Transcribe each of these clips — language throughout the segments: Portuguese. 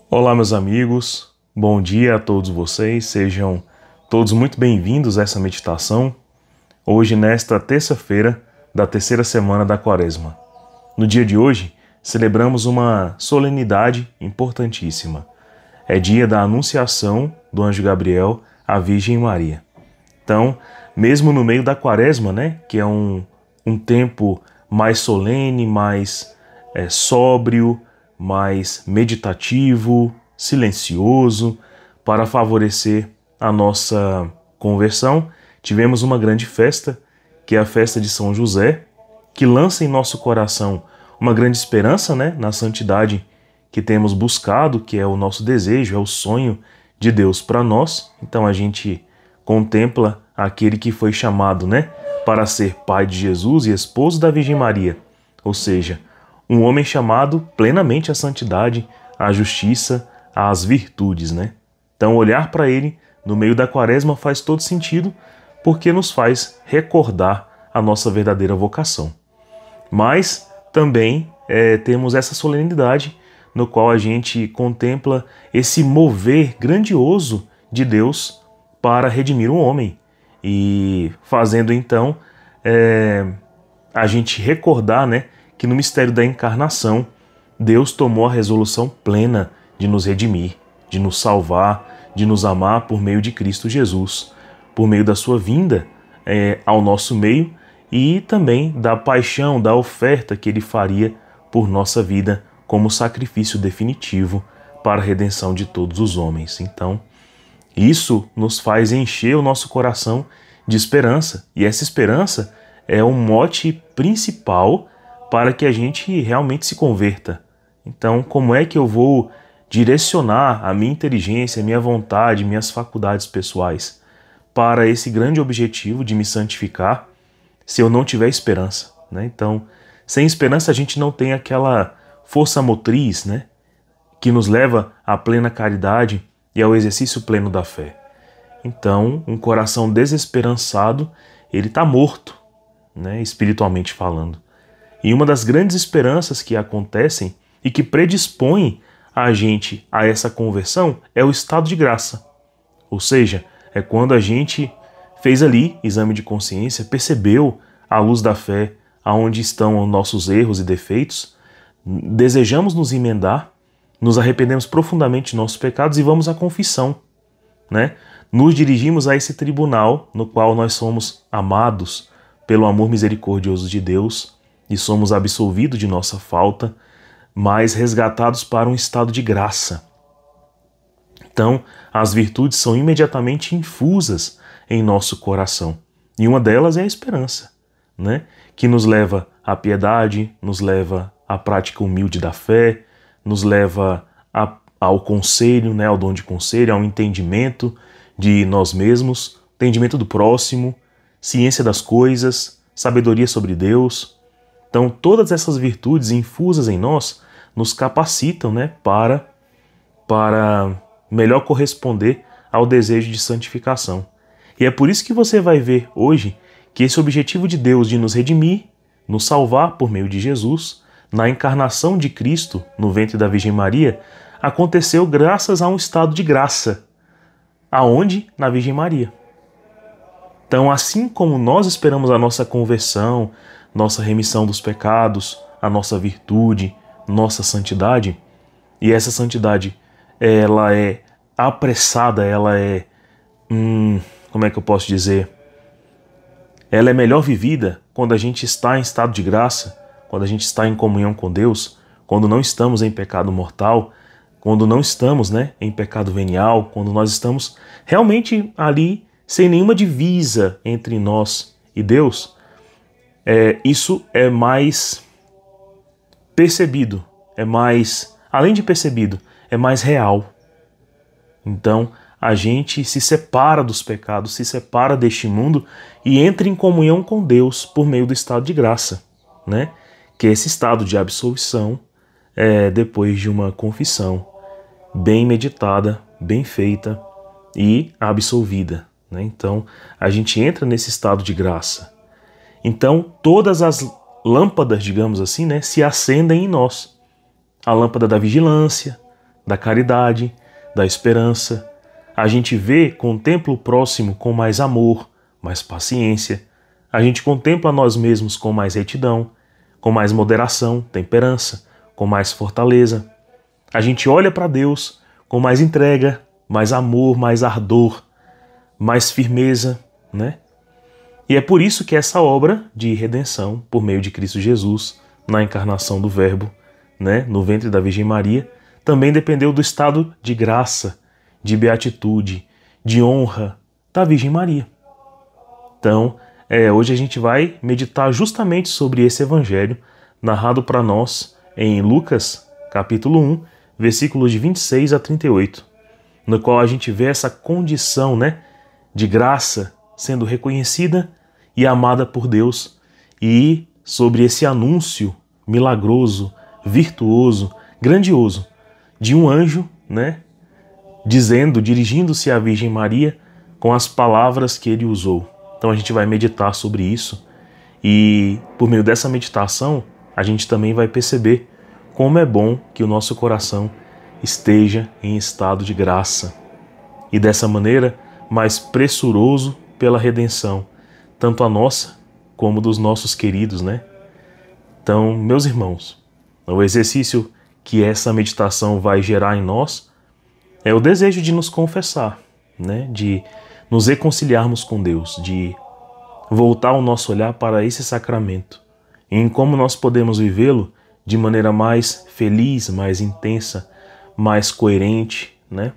Olá, meus amigos, bom dia a todos vocês, sejam todos muito bem-vindos a essa meditação, hoje nesta terça-feira da terceira semana da Quaresma. No dia de hoje, celebramos uma solenidade importantíssima. É dia da Anunciação do Anjo Gabriel à Virgem Maria. Então, mesmo no meio da Quaresma, que é um tempo mais solene, mais sóbrio, mais meditativo, silencioso, para favorecer a nossa conversão, tivemos uma grande festa, que é a festa de São José, que lança em nosso coração uma grande esperança, na santidade que temos buscado, que é o nosso desejo, é o sonho de Deus para nós. Então a gente contempla aquele que foi chamado, para ser pai de Jesus e esposo da Virgem Maria, ou seja, um homem chamado plenamente à santidade, à justiça, às virtudes, Então olhar para ele no meio da Quaresma faz todo sentido, porque nos faz recordar a nossa verdadeira vocação. Mas também temos essa solenidade no qual a gente contempla esse mover grandioso de Deus para redimir o homem e fazendo então a gente recordar, que no mistério da encarnação, Deus tomou a resolução plena de nos redimir, de nos salvar, de nos amar por meio de Cristo Jesus, por meio da sua vinda ao nosso meio e também da paixão, da oferta que Ele faria por nossa vida como sacrifício definitivo para a redenção de todos os homens. Então, isso nos faz encher o nosso coração de esperança, e essa esperança é o mote principal para que a gente realmente se converta. Então, como é que eu vou direcionar a minha inteligência, a minha vontade, minhas faculdades pessoais para esse grande objetivo de me santificar se eu não tiver esperança, Então, sem esperança a gente não tem aquela força motriz, que nos leva à plena caridade e ao exercício pleno da fé. Então, um coração desesperançado, ele está morto, espiritualmente falando. E uma das grandes esperanças que acontecem e que predispõem a gente a essa conversão é o estado de graça. Ou seja, é quando a gente fez ali exame de consciência, percebeu à luz da fé aonde estão os nossos erros e defeitos, desejamos nos emendar, nos arrependemos profundamente de nossos pecados e vamos à confissão, Nos dirigimos a esse tribunal no qual nós somos amados pelo amor misericordioso de Deus e somos absolvidos de nossa falta, mas resgatados para um estado de graça. Então, as virtudes são imediatamente infusas em nosso coração. E uma delas é a esperança, que nos leva à piedade, nos leva à prática humilde da fé, nos leva ao conselho, ao dom de conselho, ao entendimento de nós mesmos, entendimento do próximo, ciência das coisas, sabedoria sobre Deus. Então, todas essas virtudes infusas em nós nos capacitam, para melhor corresponder ao desejo de santificação. E é por isso que você vai ver hoje que esse objetivo de Deus de nos redimir, nos salvar por meio de Jesus, na encarnação de Cristo no ventre da Virgem Maria, aconteceu graças a um estado de graça. Aonde? Na Virgem Maria. Então, assim como nós esperamos a nossa conversão, nossa remissão dos pecados, a nossa virtude, nossa santidade, e essa santidade, ela é apressada, ela é, como é que eu posso dizer? Ela é melhor vivida quando a gente está em estado de graça, quando a gente está em comunhão com Deus, quando não estamos em pecado mortal, quando não estamos, em pecado venial, quando nós estamos realmente ali sem nenhuma divisa entre nós e Deus. Isso é mais percebido, além de percebido, é mais real. Então, a gente se separa dos pecados, se separa deste mundo e entra em comunhão com Deus por meio do estado de graça, que é esse estado de absolvição depois de uma confissão bem meditada, bem feita e absolvida. Então, a gente entra nesse estado de graça. Então, todas as lâmpadas, digamos assim, se acendem em nós. A lâmpada da vigilância, da caridade, da esperança. A gente contempla o próximo com mais amor, mais paciência. A gente contempla nós mesmos com mais retidão, com mais moderação, temperança, com mais fortaleza. A gente olha para Deus com mais entrega, mais amor, mais ardor, mais firmeza, né? E é por isso que essa obra de redenção, por meio de Cristo Jesus, na encarnação do Verbo, né, no ventre da Virgem Maria, também dependeu do estado de graça, de beatitude, de honra da Virgem Maria. Então, hoje a gente vai meditar justamente sobre esse evangelho narrado para nós em Lucas, capítulo 1, versículos de 26 a 38, no qual a gente vê essa condição, né, de graça sendo reconhecida e amada por Deus, e sobre esse anúncio milagroso, virtuoso, grandioso de um anjo, né, dirigindo-se à Virgem Maria com as palavras que ele usou. Então a gente vai meditar sobre isso e por meio dessa meditação a gente também vai perceber como é bom que o nosso coração esteja em estado de graça e dessa maneira mais pressuroso pela redenção, tanto a nossa como dos nossos queridos, né? Então, meus irmãos, o exercício que essa meditação vai gerar em nós é o desejo de nos confessar, né? De nos reconciliarmos com Deus, de voltar o nosso olhar para esse sacramento e em como nós podemos vivê-lo de maneira mais feliz, mais intensa, mais coerente, né?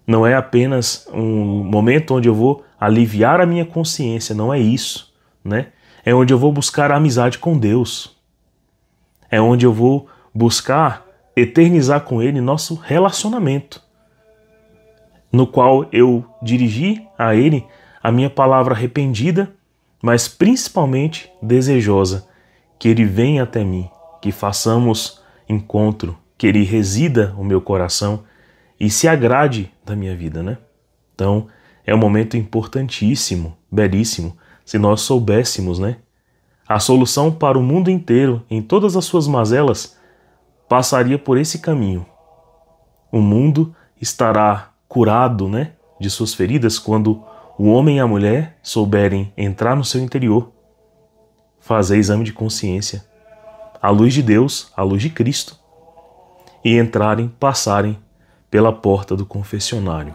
Não é apenas um momento onde eu vou aliviar a minha consciência, não é isso, né? É onde eu vou buscar a amizade com Deus. É onde eu vou buscar eternizar com Ele nosso relacionamento, no qual eu dirigi a Ele a minha palavra arrependida, mas principalmente desejosa, que Ele venha até mim, que façamos encontro, que Ele resida o meu coração e se agrade da minha vida, né? Então, é um momento importantíssimo, belíssimo, se nós soubéssemos, né? A solução para o mundo inteiro, em todas as suas mazelas, passaria por esse caminho. O mundo estará curado, né, de suas feridas quando o homem e a mulher souberem entrar no seu interior, fazer exame de consciência, à luz de Deus, à luz de Cristo, e passarem pela porta do confessionário,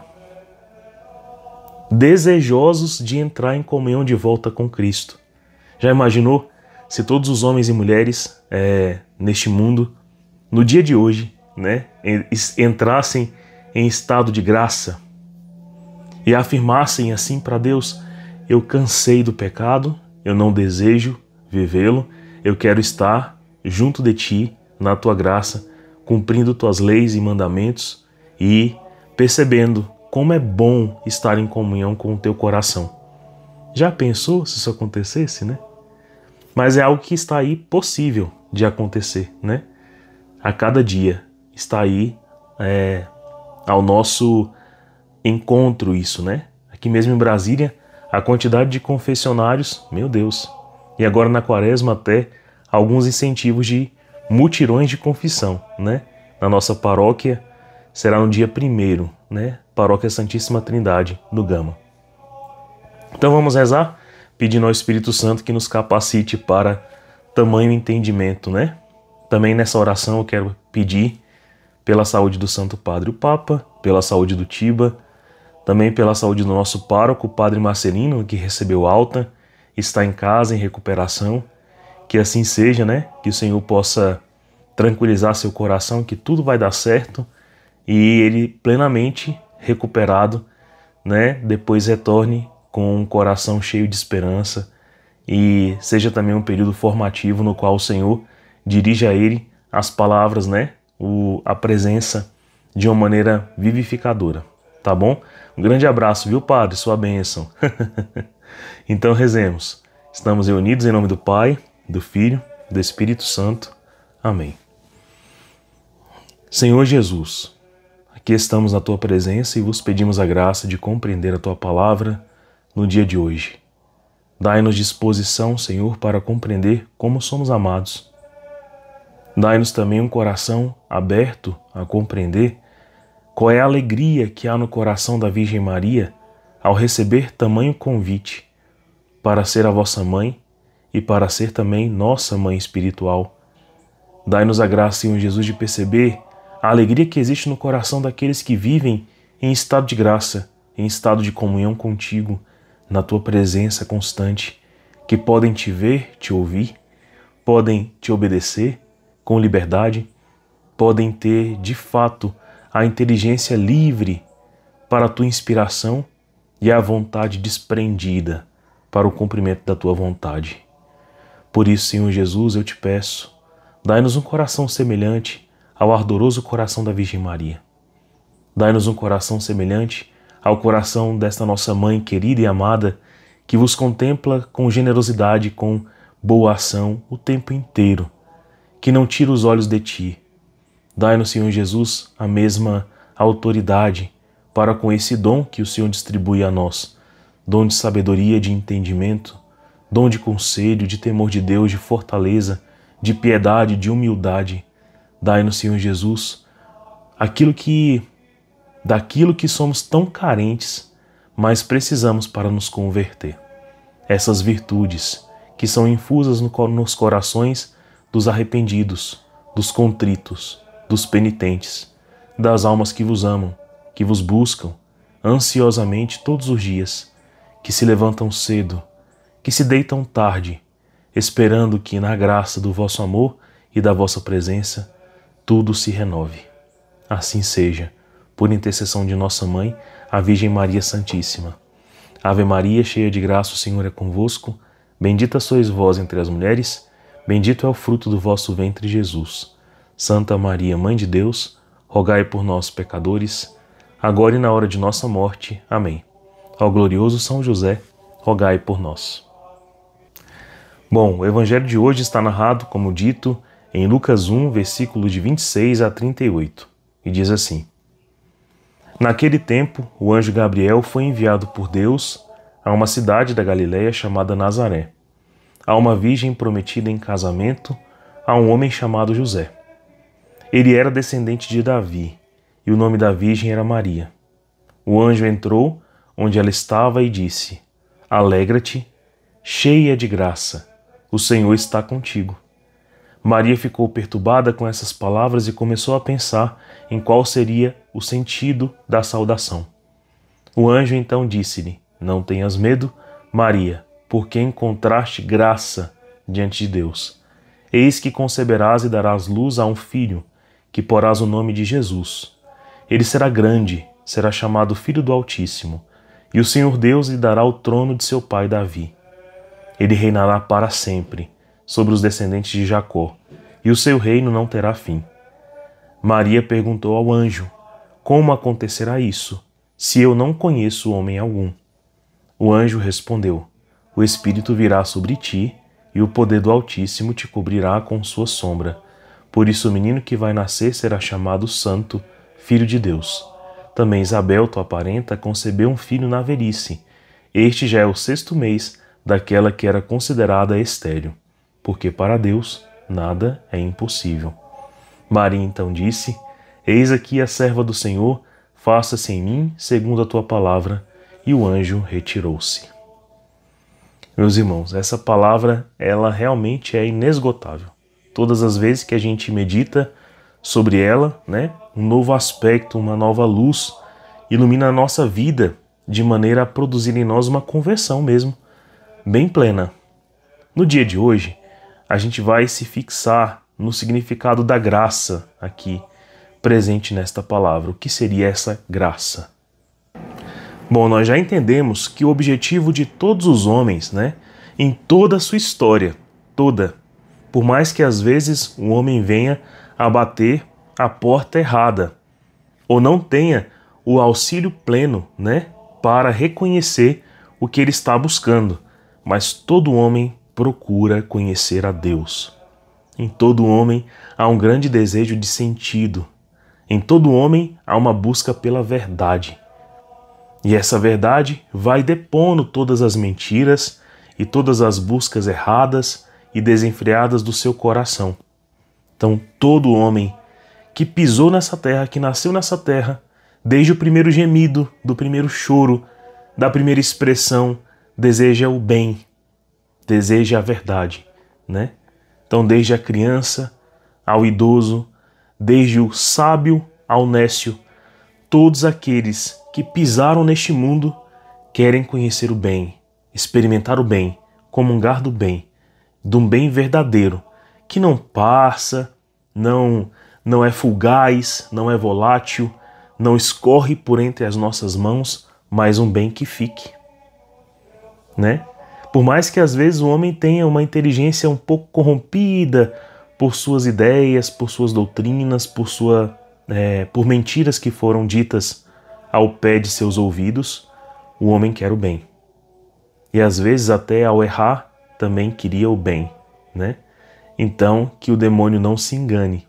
desejosos de entrar em comunhão de volta com Cristo. Já imaginou se todos os homens e mulheres neste mundo, no dia de hoje, né, entrassem em estado de graça e afirmassem assim para Deus: eu cansei do pecado, eu não desejo vivê-lo, eu quero estar junto de Ti, na Tua graça, cumprindo Tuas leis e mandamentos e percebendo como é bom estar em comunhão com o Teu coração. Já pensou se isso acontecesse, né? Mas é algo que está aí possível de acontecer, né? A cada dia está aí ao nosso encontro isso, né? Aqui mesmo em Brasília, a quantidade de confessionários, meu Deus. E agora na Quaresma até alguns incentivos de mutirões de confissão, né? Na nossa paróquia será no dia 1º, né? Paróquia Santíssima Trindade, no Gama. Então vamos rezar, pedindo ao Espírito Santo que nos capacite para tamanho entendimento, né? Também nessa oração eu quero pedir pela saúde do Santo Padre o Papa, pela saúde do Tiba, também pela saúde do nosso pároco, o Padre Marcelino, que recebeu alta, está em casa, em recuperação. Que assim seja, né? Que o Senhor possa tranquilizar seu coração, que tudo vai dar certo e ele plenamente recuperado, né? Depois retorne com um coração cheio de esperança e seja também um período formativo no qual o Senhor dirija a ele as palavras, né? A presença de uma maneira vivificadora, tá bom? Um grande abraço, viu, Padre? Sua bênção. Então rezemos. Estamos reunidos em nome do Pai, do Filho, do Espírito Santo. Amém. Senhor Jesus, aqui estamos na Tua presença e vos pedimos a graça de compreender a Tua palavra no dia de hoje. Dai-nos disposição, Senhor, para compreender como somos amados. Dai-nos também um coração aberto a compreender Qual é a alegria que há no coração da Virgem Maria ao receber tamanho convite para ser a vossa mãe e para ser também nossa mãe espiritual. Dai-nos a graça, Senhor Jesus, de perceber a alegria que existe no coração daqueles que vivem em estado de graça, em estado de comunhão contigo, na tua presença constante, que podem te ver, te ouvir, podem te obedecer com liberdade, podem ter, de fato, a inteligência livre para a tua inspiração e a vontade desprendida para o cumprimento da tua vontade. Por isso, Senhor Jesus, eu te peço, dai-nos um coração semelhante ao ardoroso coração da Virgem Maria. Dai-nos um coração semelhante ao coração desta nossa mãe querida e amada, que vos contempla com generosidade, com boa ação o tempo inteiro, que não tira os olhos de ti. Dai-nos, Senhor Jesus, a mesma autoridade para com esse dom que o Senhor distribui a nós, dom de sabedoria, de entendimento, dom de conselho, de temor de Deus, de fortaleza, de piedade, de humildade. Dai-nos, Senhor Jesus, daquilo que somos tão carentes, mas precisamos para nos converter. Essas virtudes que são infusas nos corações dos arrependidos, dos contritos, dos penitentes, das almas que vos amam, que vos buscam ansiosamente todos os dias, que se levantam cedo, que se deitam tarde, esperando que na graça do vosso amor e da vossa presença tudo se renove. Assim seja, por intercessão de nossa Mãe, a Virgem Maria Santíssima. Ave Maria, cheia de graça, o Senhor é convosco. Bendita sois vós entre as mulheres, bendito é o fruto do vosso ventre, Jesus. Santa Maria, Mãe de Deus, rogai por nós, pecadores, agora e na hora de nossa morte. Amém. Ao glorioso São José, rogai por nós. Bom, o evangelho de hoje está narrado, como dito, em Lucas 1, versículos de 26 a 38, e diz assim: Naquele tempo, o anjo Gabriel foi enviado por Deus a uma cidade da Galiléia chamada Nazaré, a uma virgem prometida em casamento a um homem chamado José. Ele era descendente de Davi, e o nome da virgem era Maria. O anjo entrou onde ela estava e disse: Alegra-te, cheia de graça, o Senhor está contigo. Maria ficou perturbada com essas palavras e começou a pensar em qual seria o sentido da saudação. O anjo então disse-lhe: Não tenhas medo, Maria, porque encontraste graça diante de Deus. Eis que conceberás e darás luz a um filho, que porás o nome de Jesus. Ele será grande, será chamado Filho do Altíssimo, e o Senhor Deus lhe dará o trono de seu pai Davi. Ele reinará para sempre sobre os descendentes de Jacó, e o seu reino não terá fim. Maria perguntou ao anjo: Como acontecerá isso, se eu não conheço homem algum? O anjo respondeu: O Espírito virá sobre ti, e o poder do Altíssimo te cobrirá com sua sombra. Por isso o menino que vai nascer será chamado Santo, Filho de Deus. Também Isabel, tua parenta, concebeu um filho na velhice. Este já é o 6º mês daquela que era considerada estéril, porque para Deus nada é impossível. Maria então disse: Eis aqui a serva do Senhor, faça-se em mim segundo a tua palavra. E o anjo retirou-se. Meus irmãos, essa palavra, ela realmente é inesgotável. Todas as vezes que a gente medita sobre ela, um novo aspecto, uma nova luz ilumina a nossa vida de maneira a produzir em nós uma conversão mesmo, bem plena. No dia de hoje, a gente vai se fixar no significado da graça aqui presente nesta palavra. O que seria essa graça? Bom, nós já entendemos que o objetivo de todos os homens, em toda a sua história, por mais que às vezes o homem venha a bater a porta errada, ou não tenha o auxílio pleno, para reconhecer o que ele está buscando, mas todo homem procura conhecer a Deus. Em todo homem há um grande desejo de sentido. Em todo homem há uma busca pela verdade. E essa verdade vai depondo todas as mentiras e todas as buscas erradas e desenfreadas do seu coração. Então, todo homem que pisou nessa terra, que nasceu nessa terra, Desde o primeiro gemido, do primeiro choro, da primeira expressão, deseja o bem, deseja a verdade, né? Então, desde a criança ao idoso, desde o sábio ao nécio, todos aqueles que pisaram neste mundo querem conhecer o bem, experimentar o bem, comungar do bem, de um bem verdadeiro, que não passa, não é fugaz, não é volátil, não escorre por entre as nossas mãos, mas um bem que fique, né? Por mais que às vezes o homem tenha uma inteligência um pouco corrompida por suas ideias, por suas doutrinas, por mentiras que foram ditas ao pé de seus ouvidos, o homem quer o bem. E às vezes até ao errar também queria o bem, né? Então que o demônio não se engane.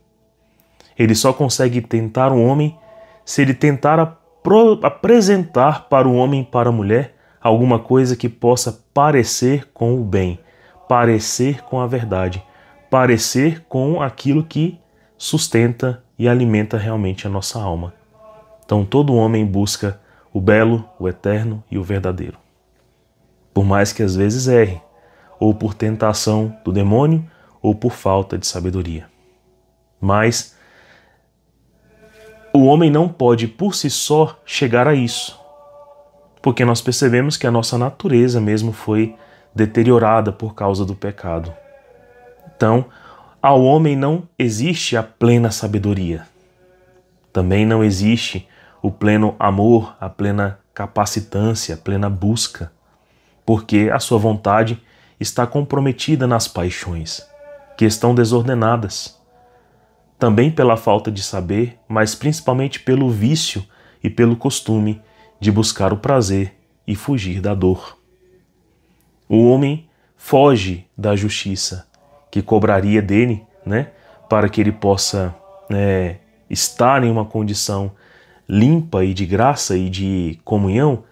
Ele só consegue tentar um homem se ele tentar apresentar para o homem e para a mulher alguma coisa que possa parecer com o bem, parecer com a verdade, parecer com aquilo que sustenta e alimenta realmente a nossa alma. Então todo homem busca o belo, o eterno e o verdadeiro. Por mais que às vezes erre, ou por tentação do demônio, ou por falta de sabedoria. Mas o homem não pode por si só chegar a isso, porque nós percebemos que a nossa natureza mesmo foi deteriorada por causa do pecado. Então, ao homem não existe a plena sabedoria. Também não existe o pleno amor, a plena capacitância, a plena busca, porque a sua vontade está comprometida nas paixões, que estão desordenadas. Também pela falta de saber, mas principalmente pelo vício e pelo costume de buscar o prazer e fugir da dor. O homem foge da justiça que cobraria dele, né, para que ele possa estar em uma condição limpa e de graça e de comunhão.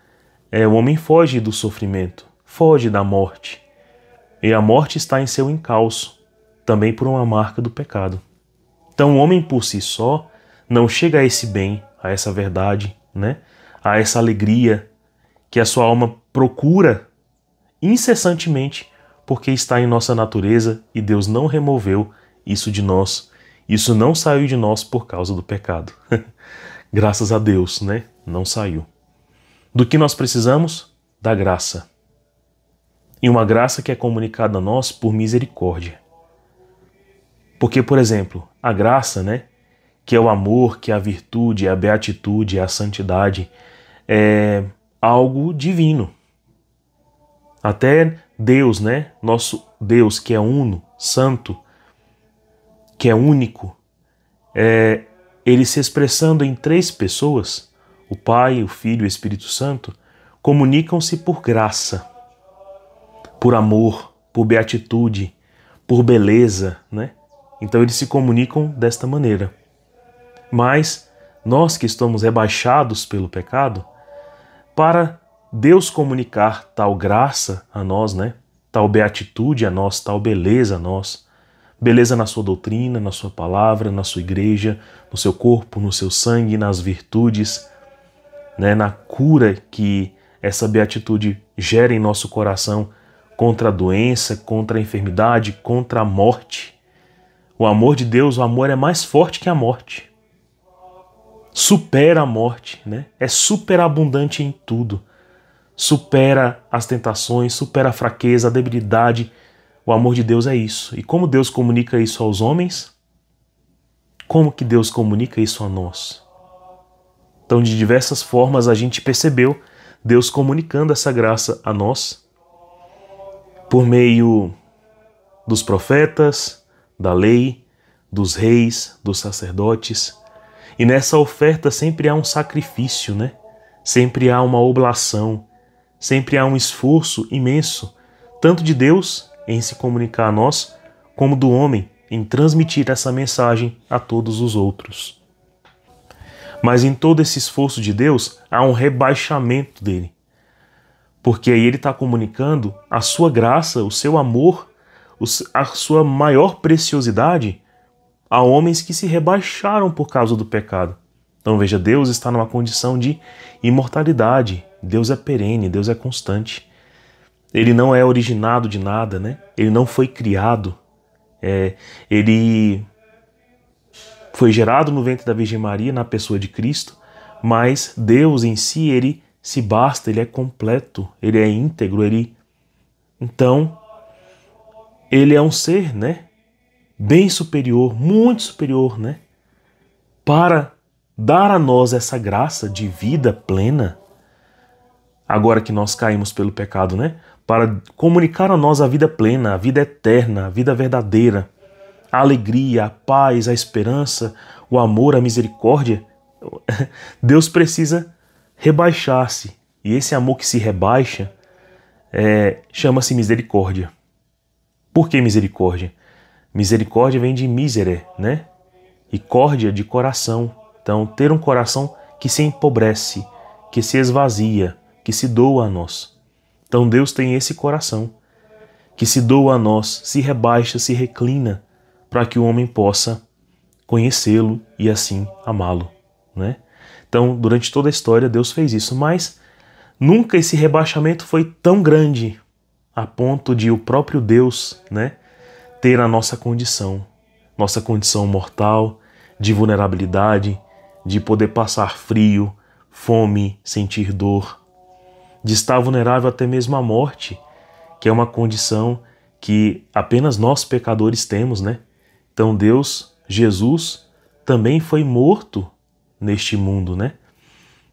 O homem foge do sofrimento, foge da morte. E a morte está em seu encalço, também por uma marca do pecado. Então o homem por si só não chega a esse bem, a essa verdade, né? A essa alegria que a sua alma procura incessantemente, porque está em nossa natureza e Deus não removeu isso de nós. Isso não saiu de nós por causa do pecado. Graças a Deus, né? Não saiu. Do que nós precisamos? Da graça. E uma graça que é comunicada a nós por misericórdia. Porque, por exemplo, a graça, né, que é o amor, que é a virtude, é a beatitude, é a santidade, é algo divino. Até Deus, né, nosso Deus que é uno, santo, que é único, ele se expressando em três pessoas, o Pai, o Filho e o Espírito Santo, comunicam-se por graça, por amor, por beatitude, por beleza, né? Então eles se comunicam desta maneira. Mas nós que estamos rebaixados pelo pecado, para Deus comunicar tal graça a nós, né? Tal beatitude a nós, tal beleza a nós, beleza na sua doutrina, na sua palavra, na sua igreja, no seu corpo, no seu sangue, nas virtudes, né? Na cura que essa beatitude gera em nosso coração contra a doença, contra a enfermidade, contra a morte. O amor de Deus, o amor é mais forte que a morte. Supera a morte, né? É superabundante em tudo. Supera as tentações, supera a fraqueza, a debilidade. O amor de Deus é isso. E como Deus comunica isso aos homens? Como que Deus comunica isso a nós? Então, de diversas formas, a gente percebeu Deus comunicando essa graça a nós por meio dos profetas, da lei, dos reis, dos sacerdotes. E nessa oferta sempre há um sacrifício, né? Sempre há uma oblação, sempre há um esforço imenso, tanto de Deus em se comunicar a nós, como do homem em transmitir essa mensagem a todos os outros. Mas em todo esse esforço de Deus, há um rebaixamento dele. Porque aí ele está comunicando a sua graça, o seu amor, a sua maior preciosidade a homens que se rebaixaram por causa do pecado. Então veja, Deus está numa condição de imortalidade. Deus é perene, Deus é constante. Ele não é originado de nada, né? Ele não foi criado. Ele foi gerado no ventre da Virgem Maria, na pessoa de Cristo, mas Deus em si, ele se basta, ele é completo, ele é íntegro, Então, ele é um ser, né? Bem superior, muito superior, né? Para dar a nós essa graça de vida plena, agora que nós caímos pelo pecado, né? Para comunicar a nós a vida plena, a vida eterna, a vida verdadeira, a alegria, a paz, a esperança, o amor, a misericórdia. Deus precisa rebaixar-se. E esse amor que se rebaixa chama-se misericórdia. Por que misericórdia? Misericórdia vem de misere, né? E córdia de coração. Então, ter um coração que se empobrece, que se esvazia, que se doa a nós. Então, Deus tem esse coração que se doa a nós, se rebaixa, se reclina, para que o homem possa conhecê-lo e assim amá-lo, né? Então, durante toda a história, Deus fez isso, mas nunca esse rebaixamento foi tão grande a ponto de o próprio Deus, né, ter a nossa condição mortal, de vulnerabilidade, de poder passar frio, fome, sentir dor, de estar vulnerável até mesmo à morte, que é uma condição que apenas nós pecadores temos, né? Então Deus, Jesus, também foi morto neste mundo, né?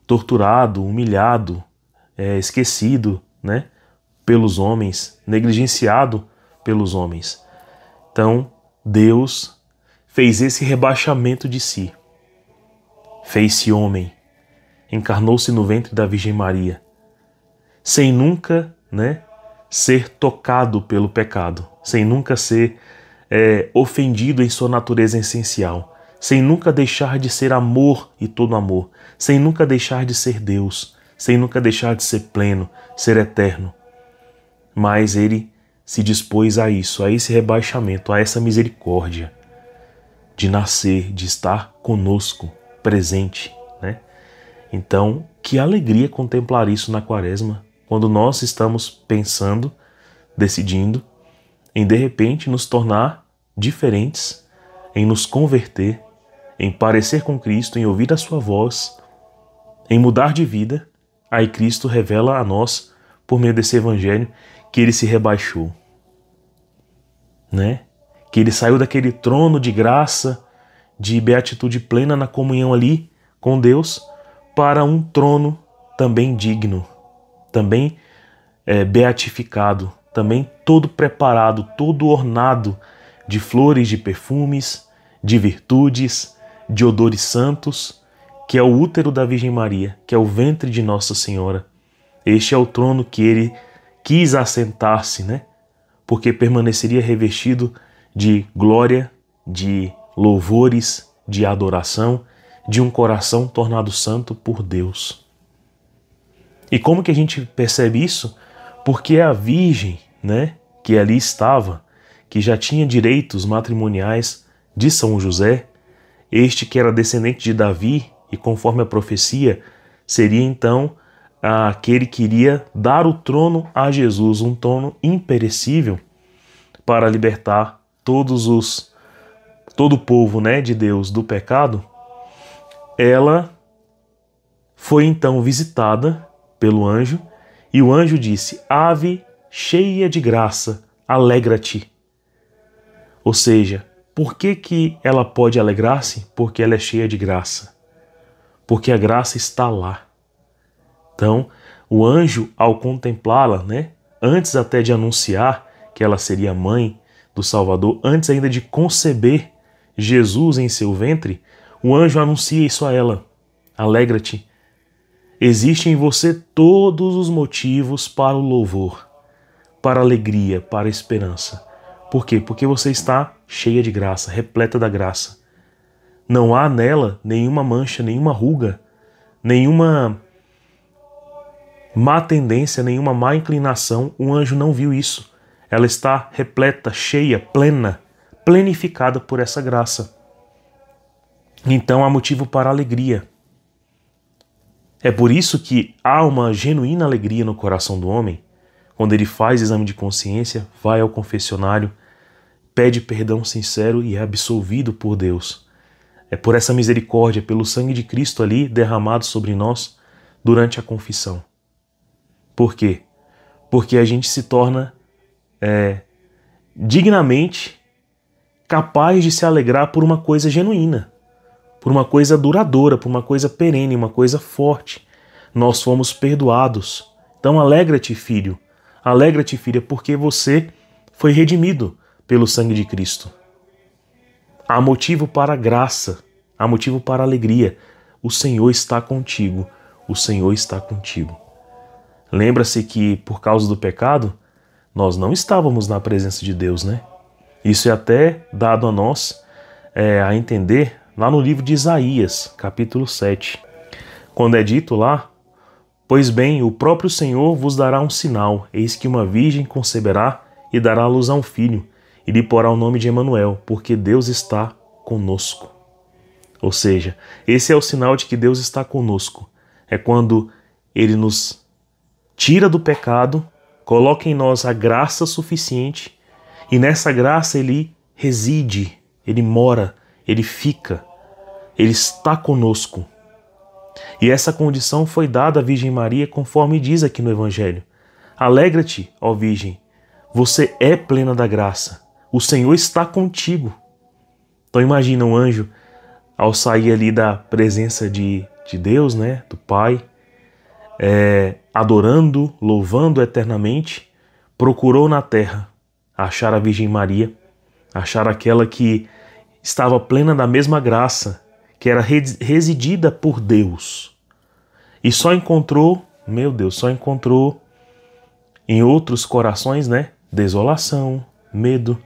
Torturado, humilhado, esquecido, né? Pelos homens, negligenciado pelos homens. Então, Deus fez esse rebaixamento de si. Fez-se homem, encarnou-se no ventre da Virgem Maria, sem nunca, né, ser tocado pelo pecado, sem nunca ser ofendido em sua natureza essencial, sem nunca deixar de ser amor e todo amor, sem nunca deixar de ser Deus, sem nunca deixar de ser pleno, ser eterno. Mas ele se dispôs a isso, a esse rebaixamento, a essa misericórdia de nascer, de estar conosco, presente, né? Então, que alegria contemplar isso na Quaresma, quando nós estamos pensando, decidindo em de repente nos tornar diferentes, em nos converter, em parecer com Cristo, em ouvir a sua voz, em mudar de vida. Aí Cristo revela a nós, por meio desse evangelho, que ele se rebaixou, né? Que ele saiu daquele trono de graça, de beatitude plena na comunhão ali com Deus, para um trono também digno, também beatificado, também todo preparado, todo ornado de flores, de perfumes, de virtudes, de odores santos, que é o útero da Virgem Maria, que é o ventre de Nossa Senhora. Este é o trono que ele quis assentar-se, né? Porque permaneceria revestido de glória, de louvores, de adoração, de um coração tornado santo por Deus. E como que a gente percebe isso? Porque a Virgem, né, que ali estava, que já tinha direitos matrimoniais de São José, este que era descendente de Davi e conforme a profecia, seria então aquele que iria dar o trono a Jesus, um trono imperecível para libertar todo o povo, né, de Deus do pecado. Ela foi então visitada pelo anjo e o anjo disse: Ave cheia de graça, alegra-te. Ou seja, por que ela pode alegrar-se? Porque ela é cheia de graça. Porque a graça está lá. Então, o anjo, ao contemplá-la, né, antes até de anunciar que ela seria mãe do Salvador, antes ainda de conceber Jesus em seu ventre, o anjo anuncia isso a ela: alegra-te. Existem em você todos os motivos para o louvor, para a alegria, para a esperança. Por quê? Porque você está cheia de graça, repleta da graça. Não há nela nenhuma mancha, nenhuma ruga, nenhuma má tendência, nenhuma má inclinação. O anjo não viu isso. Ela está repleta, cheia, plena, plenificada por essa graça. Então há motivo para alegria. É por isso que há uma genuína alegria no coração do homem quando ele faz exame de consciência, vai ao confessionário, pede perdão sincero e é absolvido por Deus. É por essa misericórdia, pelo sangue de Cristo ali derramado sobre nós durante a confissão. Por quê? Porque a gente se torna dignamente capaz de se alegrar por uma coisa genuína, por uma coisa duradoura, por uma coisa perene, uma coisa forte. Nós fomos perdoados. Então alegra-te, filho, alegra-te, filha, porque você foi redimido pelo sangue de Cristo. Há motivo para a graça, há motivo para a alegria. O Senhor está contigo, o Senhor está contigo. Lembra-se que, por causa do pecado, nós não estávamos na presença de Deus, né? Isso é até dado a nós a entender lá no livro de Isaías, capítulo 7, quando é dito lá: pois bem, o próprio Senhor vos dará um sinal, eis que uma virgem conceberá e dará à luz a um filho, e lhe porá o nome de Emanuel, porque Deus está conosco. Ou seja, esse é o sinal de que Deus está conosco. É quando Ele nos tira do pecado, coloca em nós a graça suficiente, e nessa graça Ele reside, Ele mora, Ele fica, Ele está conosco. E essa condição foi dada à Virgem Maria conforme diz aqui no Evangelho. Alegra-te, ó Virgem, você é plena da graça, o Senhor está contigo. Então imagina um anjo ao sair ali da presença de Deus, né, do Pai, adorando, louvando eternamente, procurou na terra achar a Virgem Maria, achar aquela que estava plena da mesma graça, que era residida por Deus. E só encontrou, meu Deus, só encontrou em outros corações, né, desolação, medo.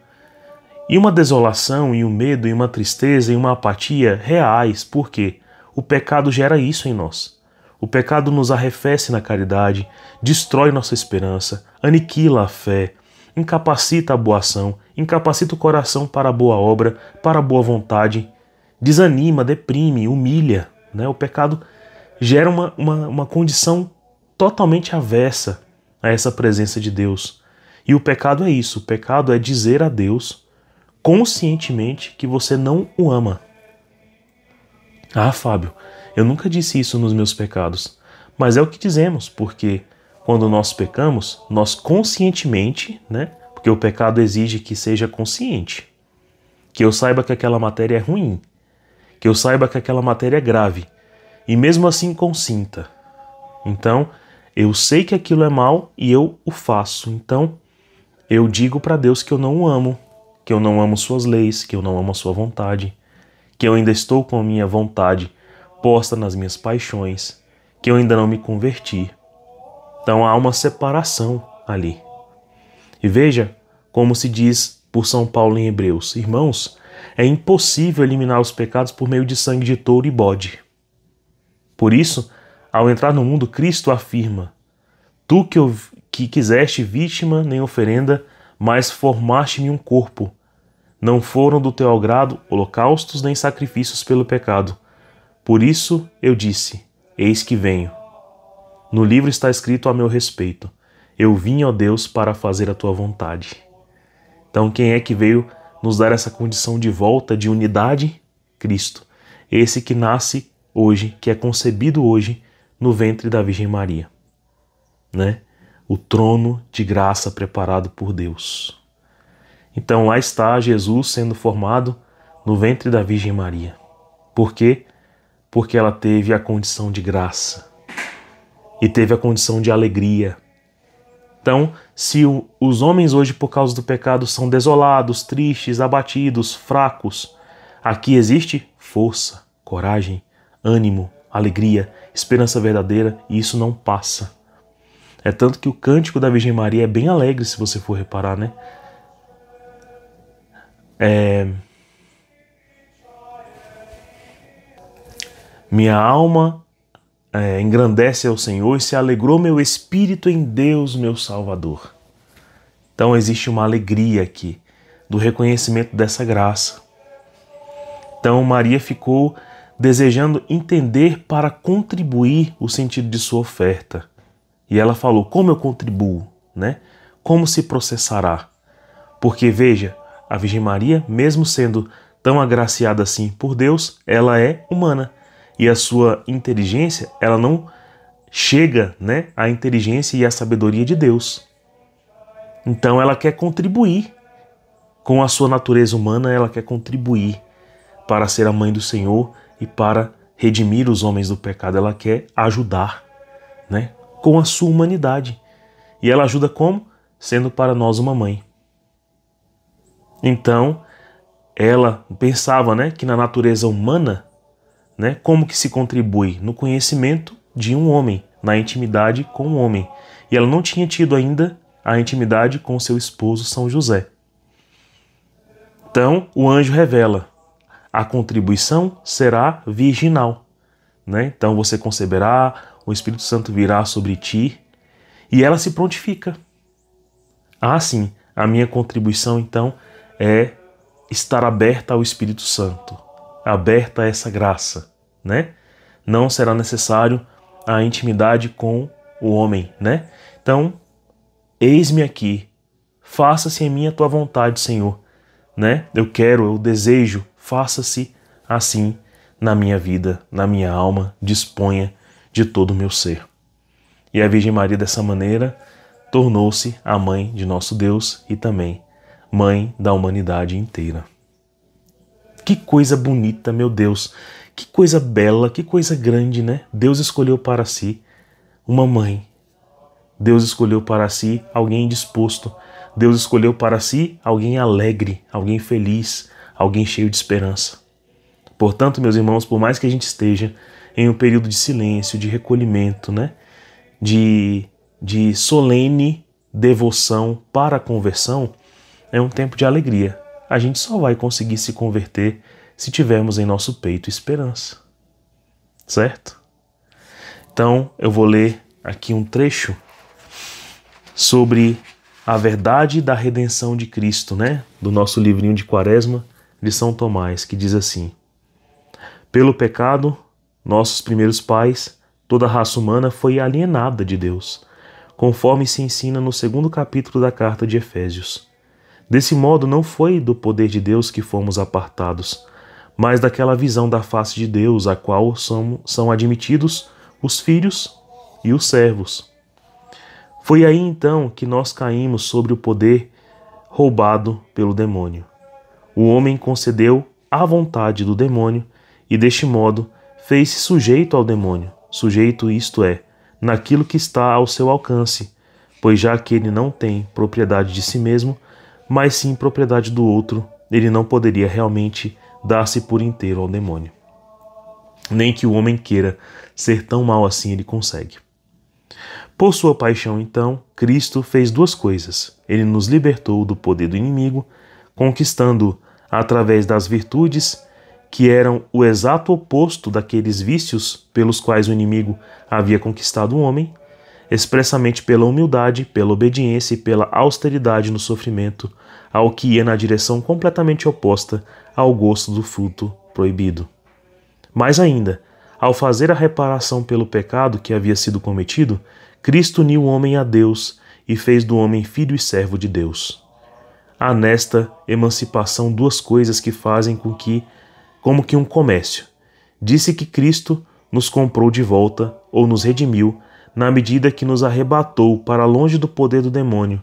E uma desolação, e um medo, e uma tristeza, e uma apatia reais. Por quê? O pecado gera isso em nós. O pecado nos arrefece na caridade, destrói nossa esperança, aniquila a fé, incapacita a boa ação, incapacita o coração para a boa obra, para a boa vontade, desanima, deprime, humilha, né? O pecado gera uma condição totalmente avessa a essa presença de Deus. E o pecado é isso, o pecado é dizer a Deus conscientemente que você não o ama. Ah, Fábio, eu nunca disse isso nos meus pecados, mas é o que dizemos, porque quando nós pecamos, nós conscientemente, né? Porque o pecado exige que seja consciente, que eu saiba que aquela matéria é ruim, que eu saiba que aquela matéria é grave, e mesmo assim consinta. Então, eu sei que aquilo é mal e eu o faço. Então, eu digo para Deus que eu não o amo, que eu não amo suas leis, que eu não amo a sua vontade, que eu ainda estou com a minha vontade posta nas minhas paixões, que eu ainda não me converti. Então há uma separação ali. E veja como se diz por São Paulo em Hebreus: irmãos, é impossível eliminar os pecados por meio de sangue de touro e bode. Por isso, ao entrar no mundo, Cristo afirma: tu que quiseste vítima nem oferenda, mas formaste-me um corpo. Não foram do teu agrado holocaustos nem sacrifícios pelo pecado. Por isso eu disse: eis que venho. No livro está escrito a meu respeito: eu vim, ó Deus, para fazer a tua vontade. Então quem é que veio nos dar essa condição de volta, de unidade? Cristo. Esse que nasce hoje, que é concebido hoje no ventre da Virgem Maria, né? O trono de graça preparado por Deus. Então lá está Jesus sendo formado no ventre da Virgem Maria. Por quê? Porque ela teve a condição de graça e teve a condição de alegria. Então, se os homens hoje, por causa do pecado, são desolados, tristes, abatidos, fracos, aqui existe força, coragem, ânimo, alegria, esperança verdadeira, e isso não passa. É tanto que o cântico da Virgem Maria é bem alegre, se você for reparar, né? Minha alma engrandece ao Senhor e se alegrou meu espírito em Deus, meu Salvador. Então existe uma alegria aqui, do reconhecimento dessa graça. Então Maria ficou desejando entender para contribuir o sentido de sua oferta. E ela falou: como eu contribuo, né? Como se processará? Porque veja, a Virgem Maria, mesmo sendo tão agraciada assim por Deus, ela é humana. E a sua inteligência, ela não chega, né, à inteligência e à sabedoria de Deus. Então ela quer contribuir com a sua natureza humana, ela quer contribuir para ser a mãe do Senhor e para redimir os homens do pecado. Ela quer ajudar, né, com a sua humanidade. E ela ajuda como? Sendo para nós uma mãe. Então, ela pensava, né, que na natureza humana, né, como que se contribui? No conhecimento de um homem, na intimidade com um homem. E ela não tinha tido ainda a intimidade com seu esposo São José. Então, o anjo revela: a contribuição será virginal, né? Então você conceberá, o Espírito Santo virá sobre ti, e ela se prontifica. Ah, sim, a minha contribuição então é estar aberta ao Espírito Santo, aberta a essa graça, né? Não será necessário a intimidade com o homem, né? Então, eis-me aqui, faça-se em mim a tua vontade, Senhor, né? Eu desejo, faça-se assim na minha vida, na minha alma, disponha de todo o meu ser. E a Virgem Maria, dessa maneira, tornou-se a mãe de nosso Deus e também mãe da humanidade inteira. Que coisa bonita, meu Deus! Que coisa bela, que coisa grande, né? Deus escolheu para si uma mãe. Deus escolheu para si alguém disposto. Deus escolheu para si alguém alegre, alguém feliz, alguém cheio de esperança. Portanto, meus irmãos, por mais que a gente esteja em um período de silêncio, de recolhimento, né? de solene devoção para a conversão, é um tempo de alegria. A gente só vai conseguir se converter se tivermos em nosso peito esperança. Certo? Então, eu vou ler aqui um trecho sobre a verdade da redenção de Cristo, né? Do nosso livrinho de Quaresma de São Tomás, que diz assim: pelo pecado, nossos primeiros pais, toda a raça humana foi alienada de Deus, conforme se ensina no 2º capítulo da carta de Efésios. Desse modo, não foi do poder de Deus que fomos apartados, mas daquela visão da face de Deus, a qual são admitidos os filhos e os servos. Foi aí então que nós caímos sobre o poder roubado pelo demônio. O homem concedeu a vontade do demônio e, deste modo, fez-se sujeito ao demônio. Sujeito, isto é, naquilo que está ao seu alcance, pois já que ele não tem propriedade de si mesmo, mas sim propriedade do outro, ele não poderia realmente dar-se por inteiro ao demônio. Nem que o homem queira ser tão mau assim, ele consegue. Por sua paixão, então, Cristo fez duas coisas. Ele nos libertou do poder do inimigo, conquistando através das virtudes que eram o exato oposto daqueles vícios pelos quais o inimigo havia conquistado o homem, expressamente pela humildade, pela obediência e pela austeridade no sofrimento, ao que ia na direção completamente oposta ao gosto do fruto proibido. Mais ainda, ao fazer a reparação pelo pecado que havia sido cometido, Cristo uniu o homem a Deus e fez do homem filho e servo de Deus. Há nesta emancipação duas coisas que fazem como que um comércio. Disse que Cristo nos comprou de volta ou nos redimiu na medida que nos arrebatou para longe do poder do demônio,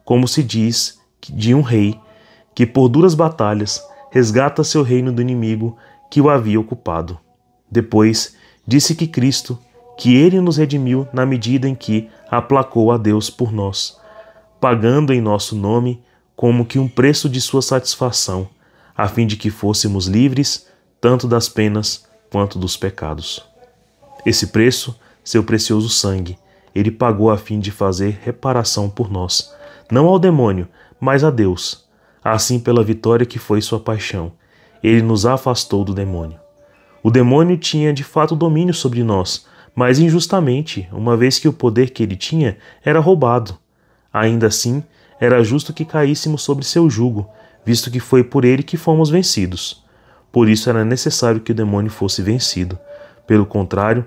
como se diz de um rei que por duras batalhas resgata seu reino do inimigo que o havia ocupado. Depois, disse que Cristo, que ele nos redimiu na medida em que aplacou a Deus por nós, pagando em nosso nome como que um preço de sua satisfação, a fim de que fôssemos livres tanto das penas quanto dos pecados. Esse preço, seu precioso sangue, ele pagou a fim de fazer reparação por nós, não ao demônio, mas a Deus. Assim, pela vitória que foi sua paixão, ele nos afastou do demônio. O demônio tinha de fato domínio sobre nós, mas injustamente, uma vez que o poder que ele tinha era roubado. Ainda assim, era justo que caíssemos sobre seu jugo, visto que foi por ele que fomos vencidos. Por isso era necessário que o demônio fosse vencido. Pelo contrário,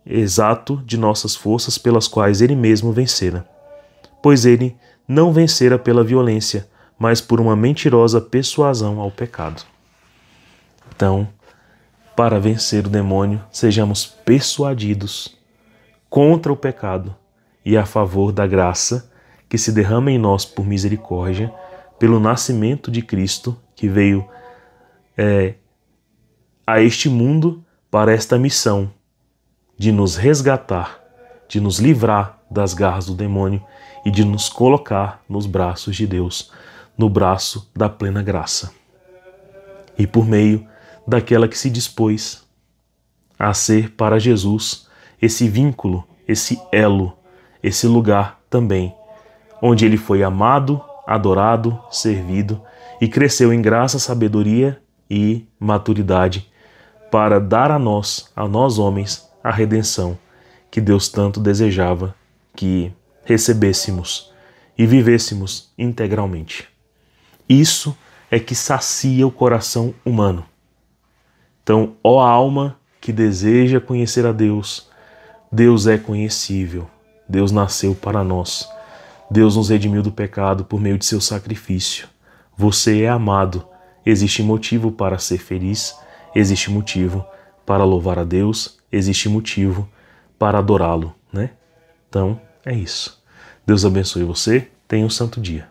exato de nossas forças pelas quais ele mesmo vencera. Pois ele não vencera pela violência, mas por uma mentirosa persuasão ao pecado. Então, para vencer o demônio, sejamos persuadidos contra o pecado e a favor da graça que se derrama em nós por misericórdia, pelo nascimento de Cristo, que veio a este mundo para esta missão de nos resgatar, de nos livrar das garras do demônio e de nos colocar nos braços de Deus, no braço da plena graça. E por meio daquela que se dispôs a ser para Jesus esse vínculo, esse elo, esse lugar também, onde ele foi amado, adorado, servido e cresceu em graça, sabedoria e maturidade para dar a nós homens, a redenção que Deus tanto desejava que recebêssemos e vivêssemos integralmente. Isso é que sacia o coração humano. Então, ó alma que deseja conhecer a Deus, Deus é conhecível, Deus nasceu para nós, Deus nos redimiu do pecado por meio de seu sacrifício. Você é amado, existe motivo para ser feliz, existe motivo para louvar a Deus, existe motivo para adorá-lo, né? Então, é isso. Deus abençoe você, tenha um santo dia.